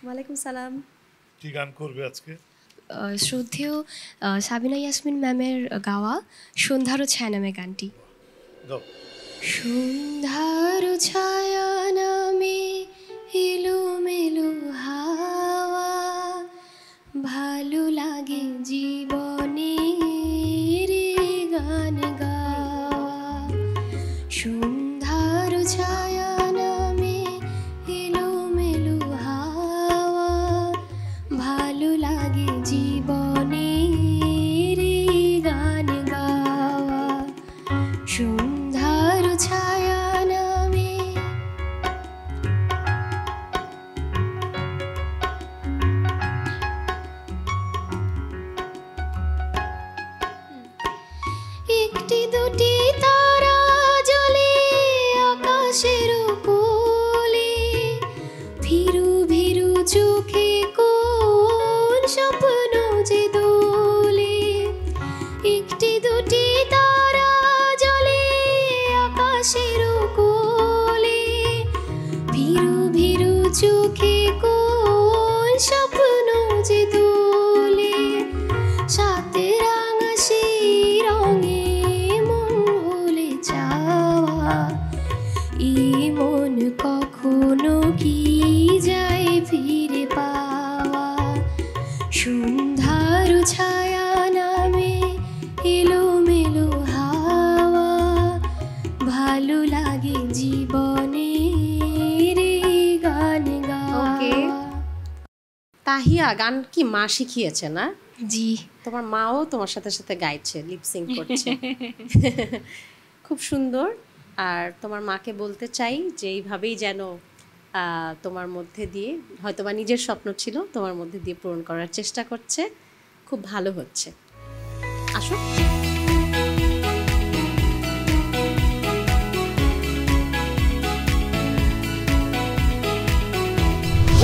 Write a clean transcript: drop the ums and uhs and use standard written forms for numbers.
ওয়ালাইকুম সালাম। কি গান করবে আজকে? শ্রদ্ধেয় সাবিনা ইয়াসমিন ম্যামের গাওয়া সন্ধ্যারও ছায়া নামে গানটি। গাও। সন্ধ্যারও ছায়া নামে এলোমেলো হাওয়া, ভালো লাগে জীবনের গান গাওয়া। সন্ধ্যারও ছায়া নামে এলোমেলো হাওয়া, ভালো লাগে জীবনের গান গাওয়া। সন্ধ্যার ছায়া নামে। একটি দুটি তারা জ্বলে আকাশের কোলে, ভীরু ভীরু চোখে কোন স্বপ্ন যে দোলে। একটি দুটি তারা জ্বলে আকাশের কোলে, ভীরু ভীরু চোখে কোন স্বপ্ন যে দোলে। সাথে রাঙা সেই রঙে মন হলে চাওয়া, এই মন কখনো কি যায় ফিরে পাওয়া। সন্ধ্যার ছায়া নামে এলোমেলো হাওয়া, ভালো লাগে জীবনের গান গাওয়া। তাহিয়া গান কি মা শিখিয়েছে না? জি। তোমার মাও তোমার সাথে সাথে গাইছে, লিপসিং করছে। খুব সুন্দর। আর তোমার মাকে বলতে চাই যে এইভাবেই যেন তোমার মধ্যে দিয়ে, হয়তোবা নিজের স্বপ্ন ছিল তোমার মধ্যে দিয়ে পূরণ করার চেষ্টা করছে। খুব ভালো হচ্ছে। আসো।